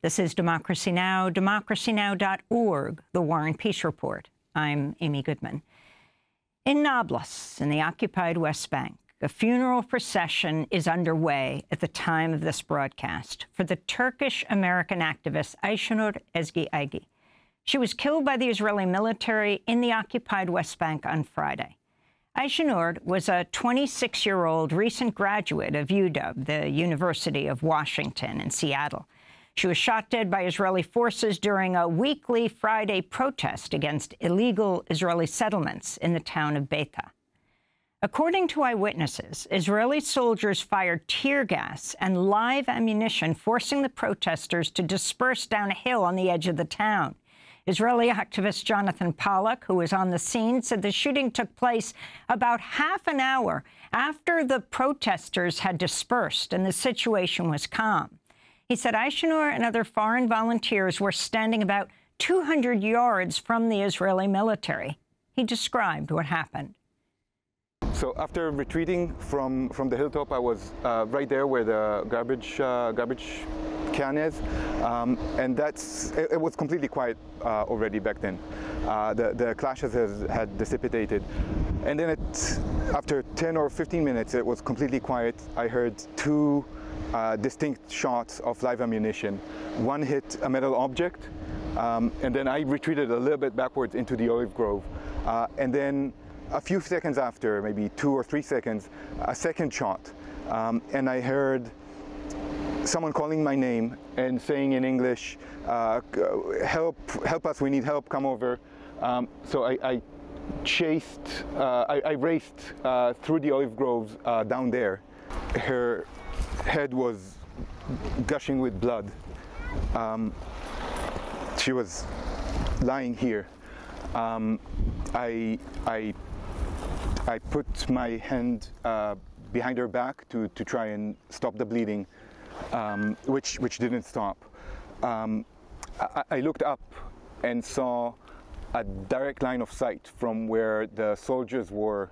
This is Democracy Now!, democracynow.org, The War and Peace Report. I'm Amy Goodman. In Nablus, in the occupied West Bank, a funeral procession is underway at the time of this broadcast for the Turkish American activist Ayşenur Ezgi Eygi. She was killed by the Israeli military in the occupied West Bank on Friday. Ayşenur was a 26-year-old recent graduate of UW, the University of Washington in Seattle. She was shot dead by Israeli forces during a weekly Friday protest against illegal Israeli settlements in the town of Beita. According to eyewitnesses, Israeli soldiers fired tear gas and live ammunition, forcing the protesters to disperse down a hill on the edge of the town. Israeli activist Jonathan Pollock, who was on the scene, said the shooting took place about half an hour after the protesters had dispersed and the situation was calm. He said Ayşenur and other foreign volunteers were standing about 200 yards from the Israeli military. He described what happened. So after retreating from the hilltop, I was right there where the garbage can is, and it was completely quiet already back then. The clashes had dissipated, and then after 10 or 15 minutes, it was completely quiet. I heard two distinct shots of live ammunition. One hit a metal object, and then I retreated a little bit backwards into the olive grove, and then a few seconds after, maybe 2 or 3 seconds, a second shot, and I heard someone calling my name and saying in English, help us, we need help, come over. So I raced through the olive groves down there. Her head was gushing with blood. She was lying here. I put my hand behind her back to try and stop the bleeding, which didn't stop. I looked up and saw a direct line of sight from where the soldiers were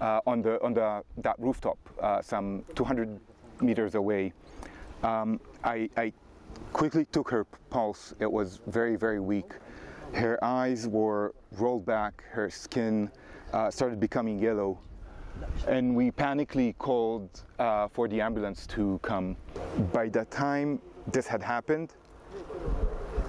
on that rooftop, some 200 meters away. I quickly took her pulse. It was very, very weak. Her eyes were rolled back. Her skin started becoming yellow, and we panically called for the ambulance to come. By the time this had happened,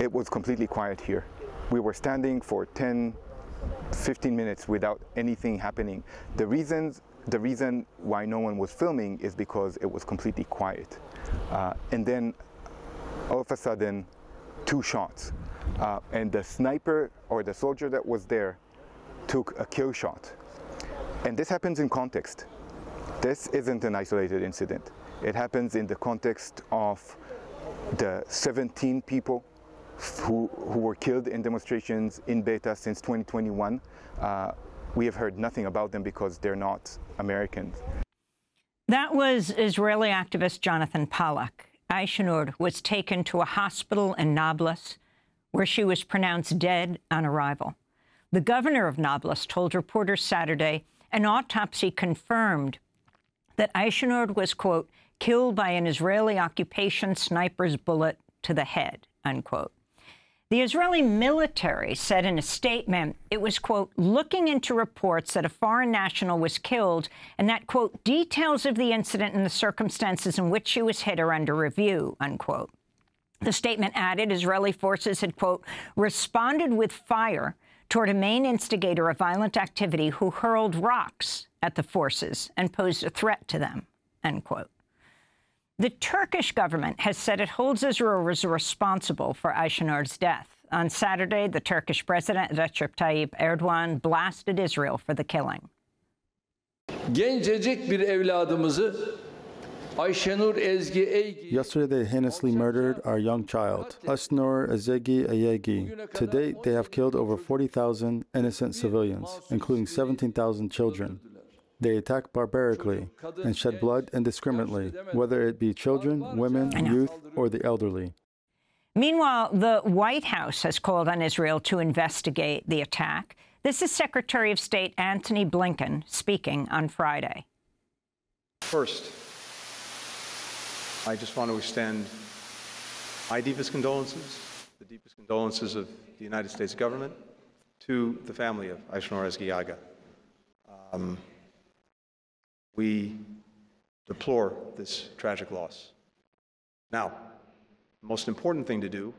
it was completely quiet here. We were standing for 10, 15 minutes without anything happening. The reason why no one was filming is because it was completely quiet. And then all of a sudden, 2 shots. And the sniper or the soldier that was there took a kill shot. And this happens in context. This isn't an isolated incident. It happens in the context of the 17 people who were killed in demonstrations in Beita since 2021. We have heard nothing about them because they're not Americans. That was Israeli activist Jonathan Pollock. Ayşenur was taken to a hospital in Nablus, where she was pronounced dead on arrival. The governor of Nablus told reporters Saturday an autopsy confirmed that Ayşenur was, quote, killed by an Israeli occupation sniper's bullet to the head, unquote. The Israeli military said in a statement it was, quote, looking into reports that a foreign national was killed and that, quote, details of the incident and the circumstances in which she was hit are under review, unquote. The statement added Israeli forces had, quote, responded with fire toward a main instigator of violent activity who hurled rocks at the forces and posed a threat to them, end quote. The Turkish government has said it holds Israel responsible for Ayşenur's death. On Saturday, the Turkish president, Recep Tayyip Erdogan, blasted Israel for the killing. Gencecik bir evladımızı Ayşenur Ezgi Eygi. Yesterday, they heinously murdered our young child, Ayşenur Ezgi Eygi. To date, they have killed over 40,000 innocent civilians, including 17,000 children. They attack barbarically and shed blood indiscriminately, whether it be children, women, youth, or the elderly. Meanwhile, the White House has called on Israel to investigate the attack. This is Secretary of State Antony Blinken speaking on Friday. First, I just want to extend my deepest condolences, the deepest condolences of the United States government to the family of Ayşenur Ezgi Eygi. We deplore this tragic loss. Now, the most important thing to do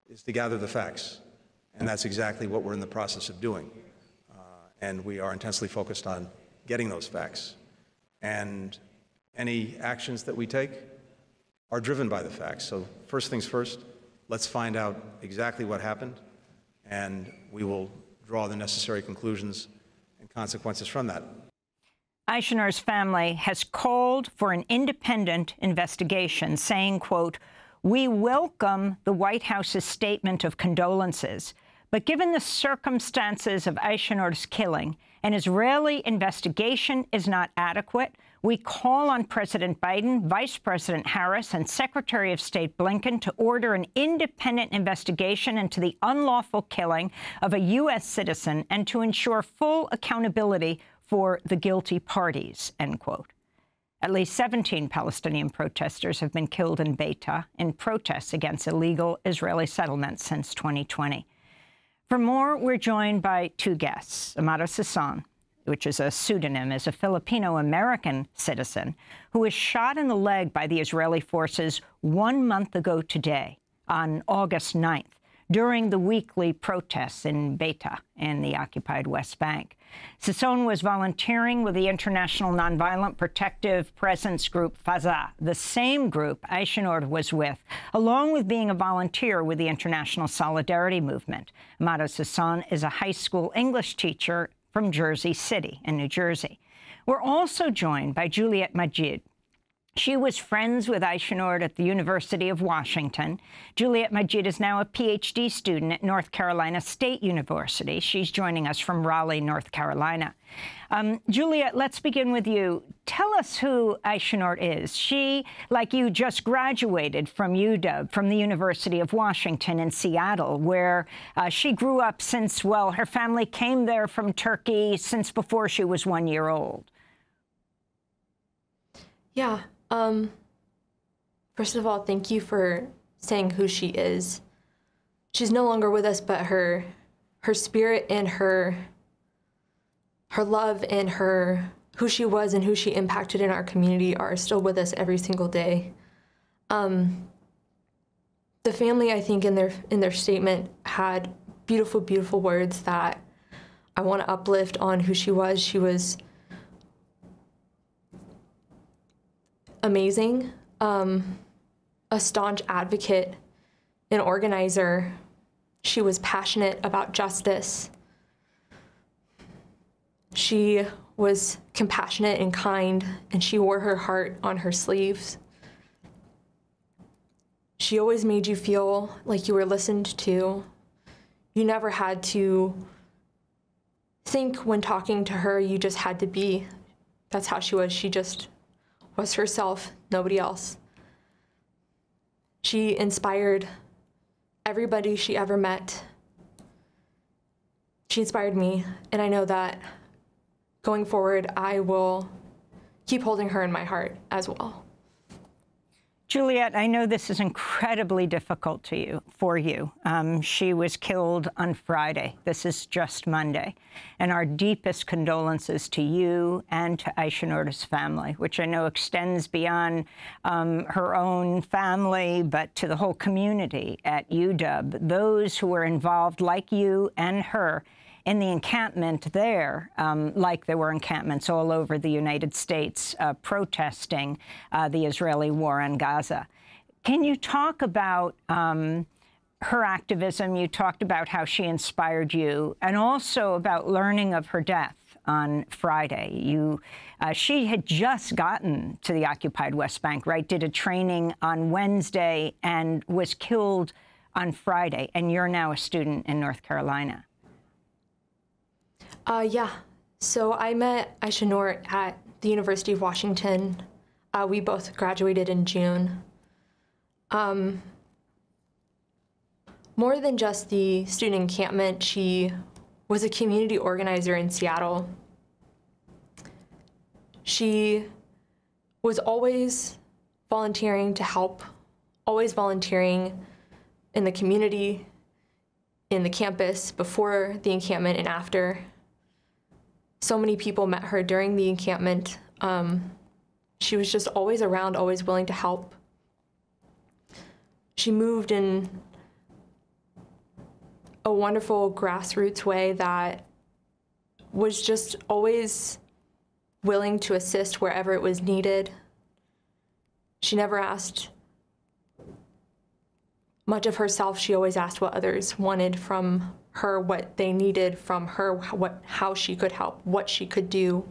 is to gather the facts, and that's exactly what we're in the process of doing. And we are intensely focused on getting those facts. And any actions that we take are driven by the facts. So first things first, let's find out exactly what happened, and we will draw the necessary conclusions and consequences from that. Ayşenur's family has called for an independent investigation, saying, quote, "We welcome the White House's statement of condolences, but given the circumstances of Ayşenur's killing, an Israeli investigation is not adequate. We call on President Biden, Vice President Harris, and Secretary of State Blinken to order an independent investigation into the unlawful killing of a U.S. citizen and to ensure full accountability for the guilty parties," end quote. At least 17 Palestinian protesters have been killed in Beita in protests against illegal Israeli settlements since 2020. For more, we're joined by two guests. Amado Sison, which is a pseudonym, is a Filipino American citizen who was shot in the leg by the Israeli forces 1 month ago today, on August 9th, during the weekly protests in Beita in the occupied West Bank. Sison was volunteering with the International Nonviolent Protective Presence group FAZA, the same group Ayşenur was with, along with being a volunteer with the International Solidarity Movement. Amado Sison is a high school English teacher from Jersey City in New Jersey. We're also joined by Juliette Majid. She was friends with Ayşenur at the University of Washington. Juliette Majid is now a PhD student at North Carolina State University. She's joining us from Raleigh, North Carolina. Juliette, let's begin with you. Tell us who Ayşenur is. She, like you, just graduated from UW, from the University of Washington in Seattle, where she grew up since, well, her family came there from Turkey since before she was 1 year old. Yeah. First of all, thank you for saying who she is. She's no longer with us, but her spirit and her love and who she was and who she impacted in our community are still with us every single day. The family, I think, in their statement had beautiful, beautiful words that I want to uplift on who she was. She was amazing, a staunch advocate, an organizer. She was passionate about justice. She was compassionate and kind, and she wore her heart on her sleeves. She always made you feel like you were listened to. You never had to think when talking to her, you just had to be. That's how she was. She just was herself, nobody else. She inspired everybody she ever met. She inspired me, and I know that going forward, I will keep holding her in my heart as well. Juliette, I know this is incredibly difficult for you. She was killed on Friday. This is just Monday. And our deepest condolences to you and to Ayşenur's family, which I know extends beyond her own family, but to the whole community at UW. Those who were involved, like you and her, in the encampment there, like there were encampments all over the United States protesting the Israeli war on Gaza. Can you talk about her activism? You talked about how she inspired you, and also about learning of her death on Friday. She had just gotten to the occupied West Bank, right? Did a training on Wednesday and was killed on Friday, and you're now a student in North Carolina. Yeah. So I met Ayşenur at the University of Washington. We both graduated in June. More than just the student encampment, she was a community organizer in Seattle. She was always volunteering to help, always volunteering in the community, in the campus, before the encampment and after. So many people met her during the encampment. She was just always around, always willing to help. She moved in a wonderful grassroots way that was just always willing to assist wherever it was needed. She never asked much of herself. She always asked what others wanted from her, what they needed from her, how she could help, what she could do.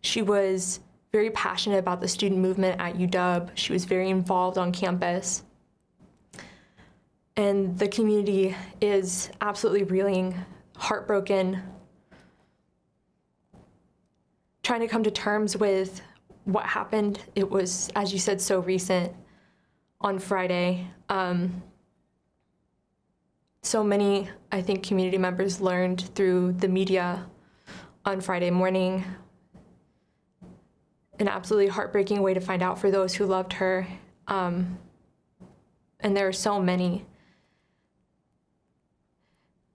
She was very passionate about the student movement at UW. She was very involved on campus. And the community is absolutely reeling, heartbroken, trying to come to terms with what happened. It was, as you said, so recent on Friday. So many, I think, community members learned through the media on Friday morning. An absolutely heartbreaking way to find out for those who loved her. And there are so many.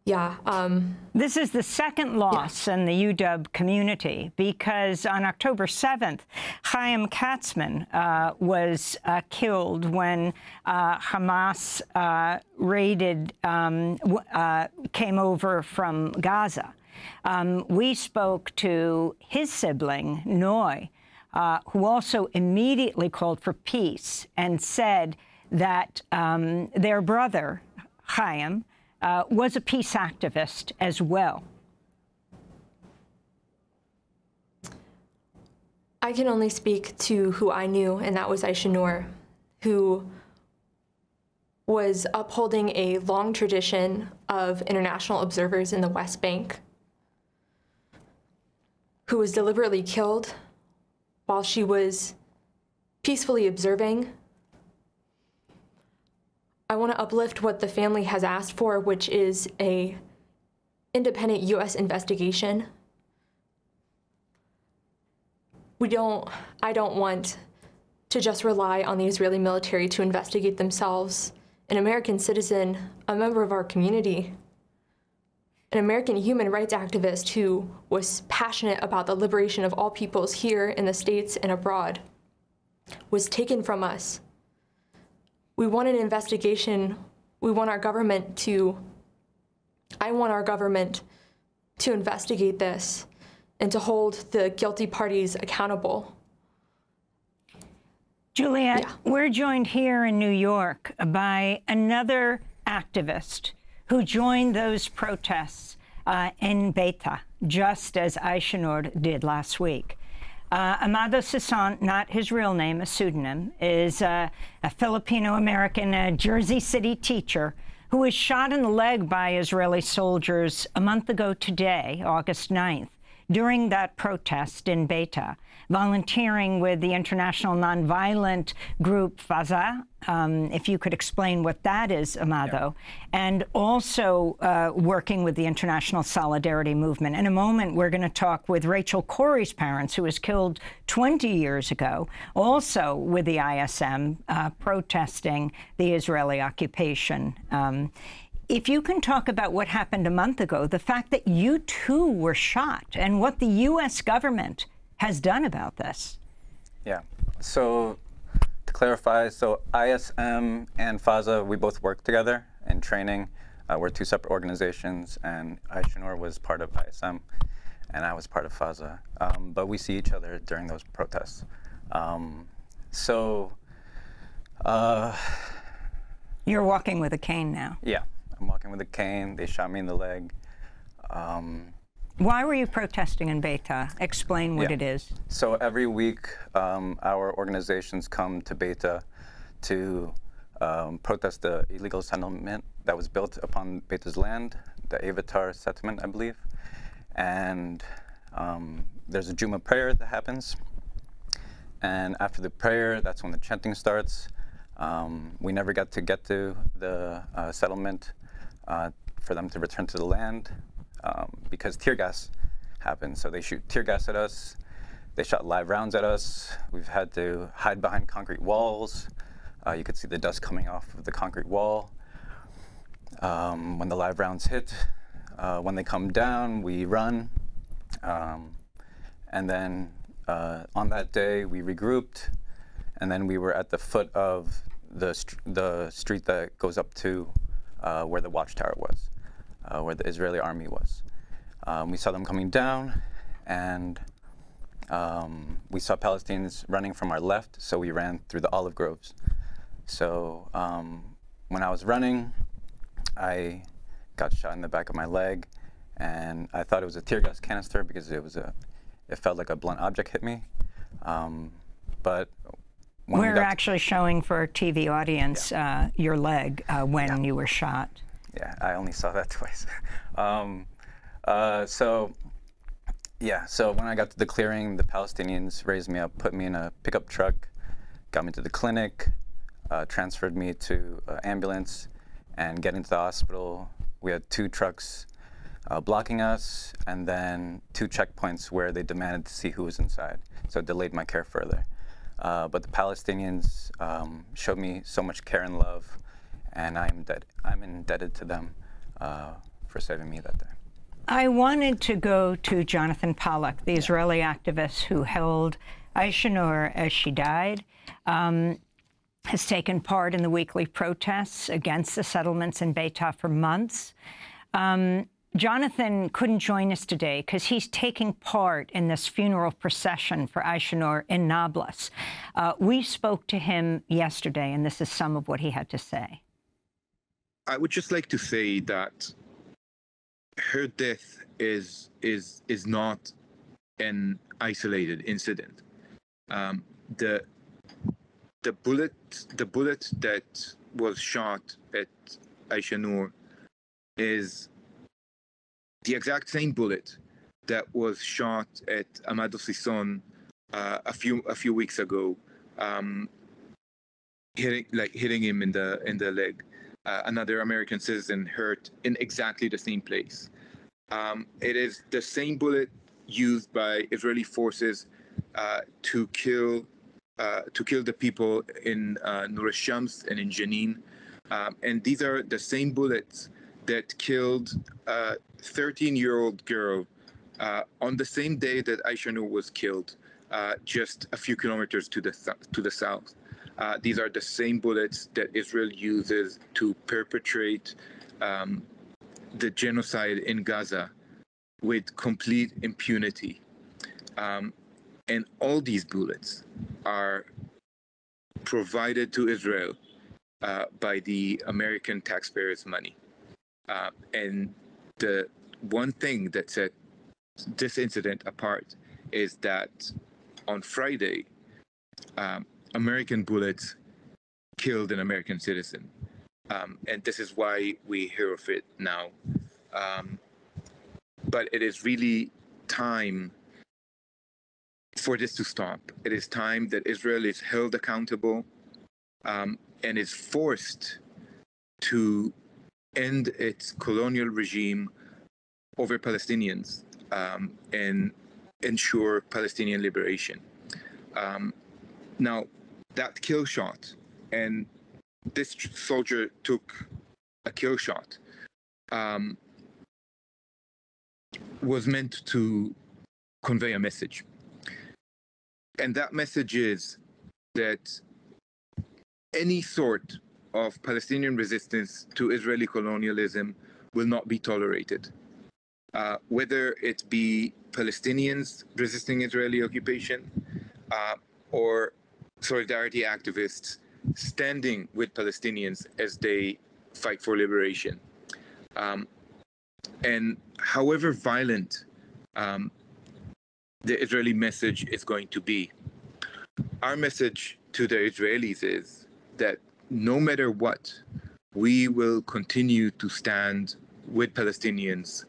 Yeah. This is the second loss in the UW community, because on October 7th, Chaim Katzman was killed when Hamas came over from Gaza. We spoke to his sibling, Noy, who also immediately called for peace and said that their brother, Chaim, was a peace activist as well. I can only speak to who I knew, and that was Ayşenur, who was upholding a long tradition of international observers in the West Bank, who was deliberately killed while she was peacefully observing. I want to uplift what the family has asked for, which is an independent U.S. investigation. I don't want to just rely on the Israeli military to investigate themselves. An American citizen, a member of our community, an American human rights activist who was passionate about the liberation of all peoples here in the States and abroad, was taken from us. We want an investigation. I want our government to investigate this and to hold the guilty parties accountable. Juliet, Yeah. We're joined here in New York by another activist who joined those protests in Beita, just as Ayşenur did last week. Amado Sison, not his real name, a pseudonym, is a Filipino American, a Jersey City teacher who was shot in the leg by Israeli soldiers a month ago today, August 9th, during that protest in Beita, volunteering with the international nonviolent group FAZA, if you could explain what that is, Amado, and also working with the International Solidarity Movement. In a moment, we're going to talk with Rachel Corrie's parents, who was killed 20 years ago, also with the ISM, protesting the Israeli occupation. If you can talk about what happened a month ago, the fact that you too were shot, and what the U.S. government has done about this. Yeah. So to clarify, so ISM and FAZA, we both work together in training. We're two separate organizations, and Ayşenur was part of ISM, and I was part of FAZA. But we see each other during those protests. You're walking with a cane now. Yeah. I'm walking with a cane. They shot me in the leg. Why were you protesting in Beita? Explain what it is. So every week, our organizations come to Beita to protest the illegal settlement that was built upon Beita's land, the Avatar settlement, I believe. And there's a Juma prayer that happens. And after the prayer, that's when the chanting starts. We never got to the settlement for them to return to the land because tear gas happened. So they shoot tear gas at us. They shot live rounds at us. We've had to hide behind concrete walls. You could see the dust coming off of the concrete wall. When the live rounds hit, when they come down, we run. And then on that day, we regrouped, and then we were at the foot of the street that goes up to where the watchtower was, where the Israeli army was. We saw them coming down, and we saw Palestinians running from our left, so we ran through the olive groves. So when I was running, I got shot in the back of my leg, and I thought it was a tear gas canister because it felt like a blunt object hit me. But when we're actually showing for our TV audience your leg when you were shot. Yeah, I only saw that twice. So when I got to the clearing, the Palestinians raised me up, put me in a pickup truck, got me to the clinic, transferred me to an ambulance, and getting to the hospital, we had 2 trucks blocking us, and then 2 checkpoints where they demanded to see who was inside. So it delayed my care further. But the Palestinians showed me so much care and love, and I'm indebted to them for saving me that day. I wanted to go to Jonathan Pollock, the Israeli activist who held Ayşenur as she died, has taken part in the weekly protests against the settlements in Beita for months. Jonathan couldn't join us today because he's taking part in this funeral procession for Ayşenur in Nablus. We spoke to him yesterday, and this is some of what he had to say. I would just like to say that her death is not an isolated incident. The bullet that was shot at Ayşenur is the exact same bullet that was shot at Amado Sison a few weeks ago, hitting him in the leg. Another American citizen hurt in exactly the same place. It is the same bullet used by Israeli forces to kill the people in Nur al-Shams and in Jenin. And these are the same bullets that killed a 13-year-old girl on the same day that Ayşenur was killed, just a few kilometers to the south. These are the same bullets that Israel uses to perpetrate the genocide in Gaza with complete impunity. And all these bullets are provided to Israel by the American taxpayers' money. And the one thing that set this incident apart is that on Friday, American bullets killed an American citizen. And this is why we hear of it now. But it is really time for this to stop. It is time that Israel is held accountable and is forced to end its colonial regime over Palestinians and ensure Palestinian liberation. Now, that kill shot, and this soldier took a kill shot, was meant to convey a message. And that message is that any sort of Palestinian resistance to Israeli colonialism will not be tolerated. Whether it be Palestinians resisting Israeli occupation or solidarity activists standing with Palestinians as they fight for liberation. And however violent the Israeli message is going to be, our message to the Israelis is that no matter what, we will continue to stand with Palestinians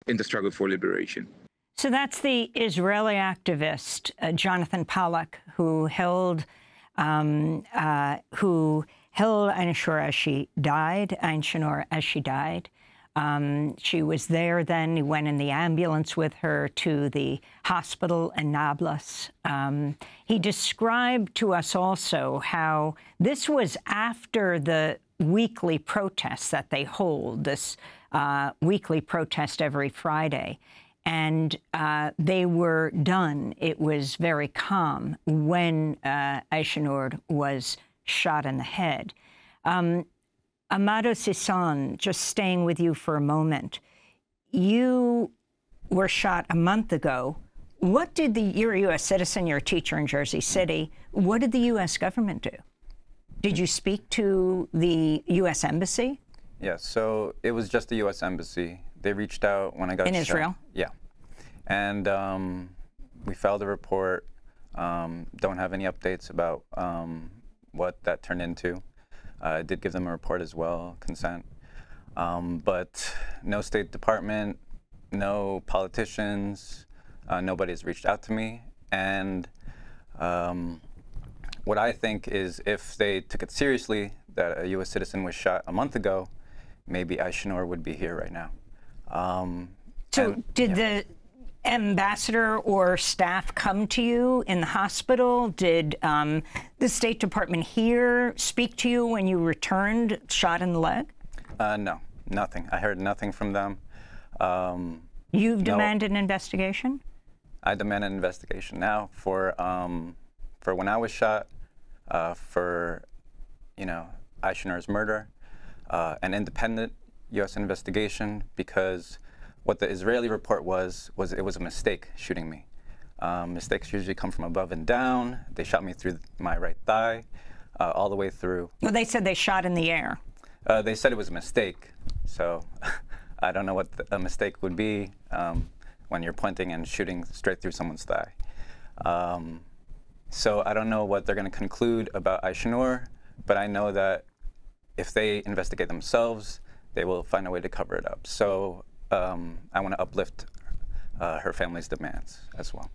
in the struggle for liberation. So that's the Israeli activist, Jonathan Pollock, who held Ayşenur as she died. She was there then. He went in the ambulance with her to the hospital in Nablus. He described to us also how this was after the weekly protests that they hold, this weekly protest every Friday. And they were done. It was very calm when Ayşenur was shot in the head. Amado Sison, just staying with you for a moment. You were shot a month ago. What did you're a U.S. citizen, you're a teacher in Jersey City. What did the U.S. government do? Did you speak to the U.S. Embassy? Yeah, so it was just the U.S. Embassy. They reached out when I got shot. In Israel? Yeah. And we filed a report. Don't have any updates about what that turned into. I did give them a report as well, consent. But no State Department, no politicians, nobody's reached out to me. And what I think is if they took it seriously that a U.S. citizen was shot a month ago, maybe Ayşenur would be here right now. So did the ambassador or staff come to you in the hospital? Did the State Department here speak to you when you returned shot in the leg? No, nothing. I heard nothing from them. You've demanded an investigation? I demand an investigation now for when I was shot, for Ayşenur's murder, an independent U.S. investigation, because what the Israeli report was it was a mistake shooting me. Mistakes usually come from above and down. They shot me through my right thigh, all the way through. Well, they said they shot in the air. They said it was a mistake, so I don't know what a mistake would be when you're pointing and shooting straight through someone's thigh. So I don't know what they're going to conclude about Ayşenur, but I know that if they investigate themselves, they will find a way to cover it up. So I want to uplift her family's demands as well.